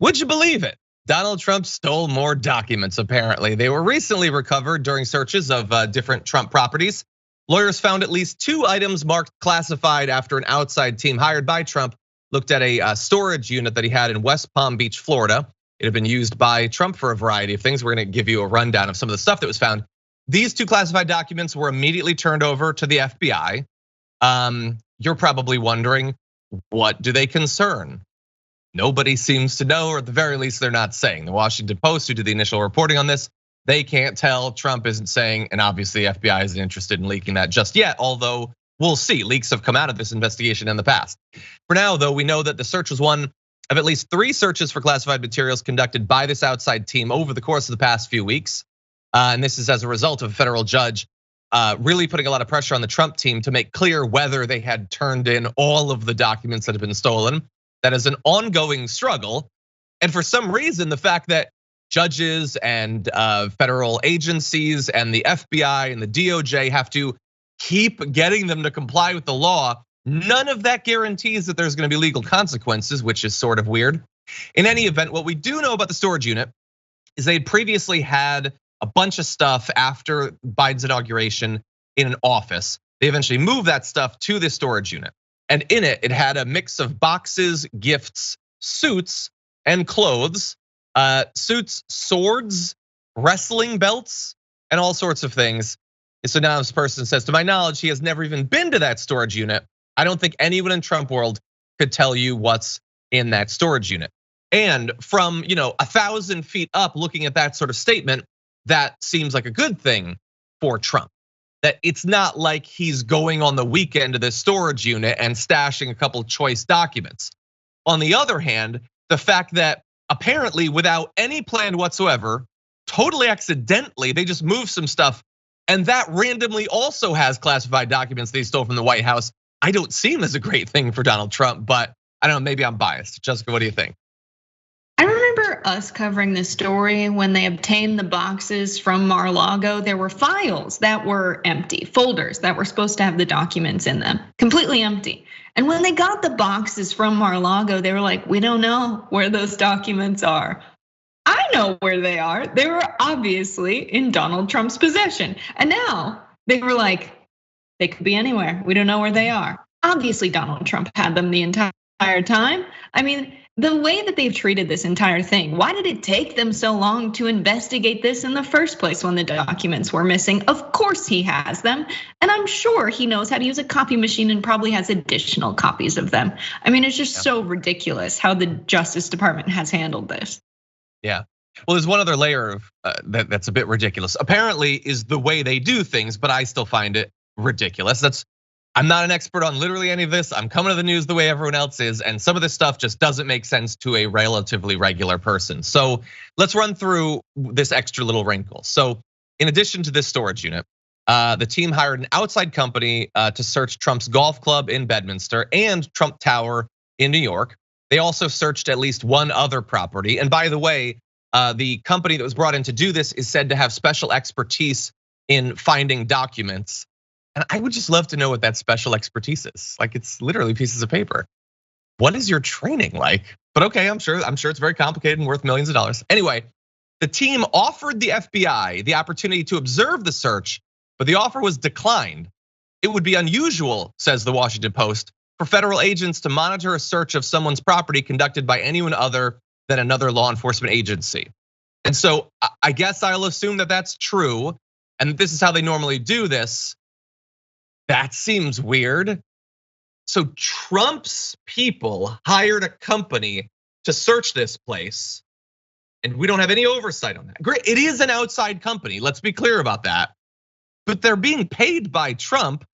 Would you believe it? Donald Trump stole more documents, apparently. They were recently recovered during searches of different Trump properties. Lawyers found at least 2 items marked classified after an outside team hired by Trump looked at a storage unit that he had in West Palm Beach, Florida. It had been used by Trump for a variety of things. We're gonna give you a rundown of some of the stuff that was found. These 2 classified documents were immediately turned over to the FBI. You're probably wondering, what do they concern? Nobody seems to know, or at the very least, they're not saying. The Washington Post, who did the initial reporting on this, they can't tell. Trump isn't saying, and obviously FBI isn't interested in leaking that just yet, although we'll see. Leaks have come out of this investigation in the past. For now, though, we know that the search was one of at least 3 searches for classified materials conducted by this outside team over the course of the past few weeks. And this is as a result of a federal judge really putting a lot of pressure on the Trump team to make clear whether they had turned in all of the documents that have been stolen. That is an ongoing struggle. And for some reason, the fact that judges and federal agencies and the FBI and the DOJ have to keep getting them to comply with the law, none of that guarantees that there's gonna be legal consequences, which is sort of weird. In any event, what we do know about the storage unit is they had previously had a bunch of stuff after Biden's inauguration in an office. They eventually moved that stuff to this storage unit. And in it, it had a mix of boxes, gifts, suits, and clothes. Suits, swords, wrestling belts, and all sorts of things. And so now this person says, to my knowledge, he has never even been to that storage unit. I don't think anyone in Trump world could tell you what's in that storage unit. And from 1,000 feet up, looking at that sort of statement, that seems like a good thing for Trump. That it's not like he's going on the weekend to this storage unit and stashing a couple choice documents. On the other hand, the fact that apparently without any plan whatsoever, totally accidentally, they just moved some stuff, and that randomly also has classified documents they stole from the White House. I don't seem as a great thing for Donald Trump, but I don't know, maybe I'm biased. Jessica, what do you think? I remember us covering this story when they obtained the boxes from Mar-A-Lago. There were files that were empty, folders that were supposed to have the documents in them, completely empty. And when they got the boxes from Mar-A-Lago, they were like, we don't know where those documents are. I know where they are. They were obviously in Donald Trump's possession. And now they were like, they could be anywhere. We don't know where they are. Obviously, Donald Trump had them the entire time. I mean, the way that they've treated this entire thing, why did it take them so long to investigate this in the first place when the documents were missing? Of course he has them, and I'm sure he knows how to use a copy machine and probably has additional copies of them. I mean, it's just so ridiculous how the Justice Department has handled this. Yeah, well, there's one other layer of that's a bit ridiculous. Apparently is the way they do things, but I still find it ridiculous. I'm not an expert on literally any of this. I'm coming to the news the way everyone else is, and some of this stuff just doesn't make sense to a relatively regular person. So let's run through this extra little wrinkle. So in addition to this storage unit, the team hired an outside company to search Trump's golf club in Bedminster and Trump Tower in New York. They also searched at least one other property. And by the way, the company that was brought in to do this is said to have special expertise in finding documents. And I would just love to know what that special expertise is. Like, it's literally pieces of paper. What is your training like? But okay, I'm sure it's very complicated and worth millions of dollars. Anyway, the team offered the FBI the opportunity to observe the search, but the offer was declined. It would be unusual, says the Washington Post, for federal agents to monitor a search of someone's property conducted by anyone other than another law enforcement agency. And so I guess I'll assume that that's true, and this is how they normally do this. That seems weird. So Trump's people hired a company to search this place, and we don't have any oversight on that. Great, it is an outside company, let's be clear about that. But they're being paid by Trump.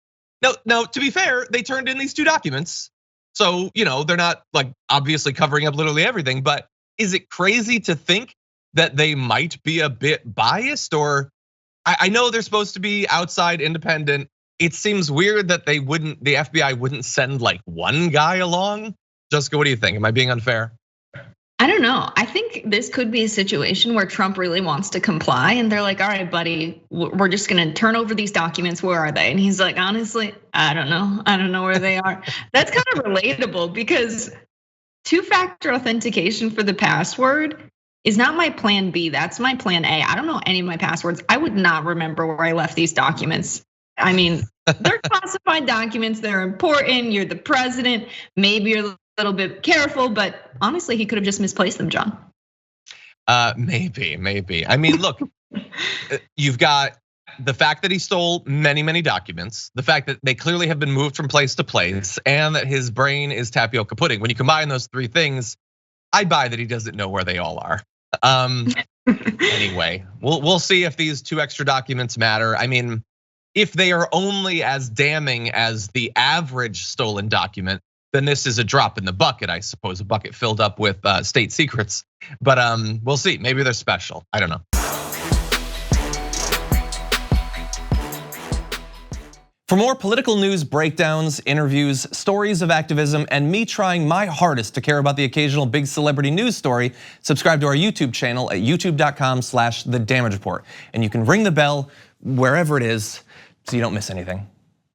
Now, to be fair, they turned in these 2 documents. So, they're not like obviously covering up literally everything, but is it crazy to think that they might be a bit biased? Or I know they're supposed to be outside independent. It seems weird that the FBI wouldn't send like one guy along. Jessica, what do you think? Am I being unfair? I don't know. I think this could be a situation where Trump really wants to comply and they're like, all right, buddy, we're just gonna turn over these documents. Where are they? And he's like, honestly, I don't know. I don't know where they are. That's kind of relatable because two-factor authentication for the password is not my plan B, that's my plan A. I don't know any of my passwords. I would not remember where I left these documents. I mean, they're classified documents, they're important, you're the president, maybe you're a little bit careful, but honestly, he could have just misplaced them, John. Maybe. I mean, look, you've got the fact that he stole many documents, the fact that they clearly have been moved from place to place, and that his brain is tapioca pudding. When you combine those three things, I buy that he doesn't know where they all are. Anyway, we'll see if these 2 extra documents matter. I mean, if they are only as damning as the average stolen document, then this is a drop in the bucket, I suppose, a bucket filled up with state secrets. But we'll see, maybe they're special, I don't know. For more political news breakdowns, interviews, stories of activism, and me trying my hardest to care about the occasional big celebrity news story, subscribe to our YouTube channel at youtube.com/thedamagereport. And you can ring the bell wherever it is so you don't miss anything.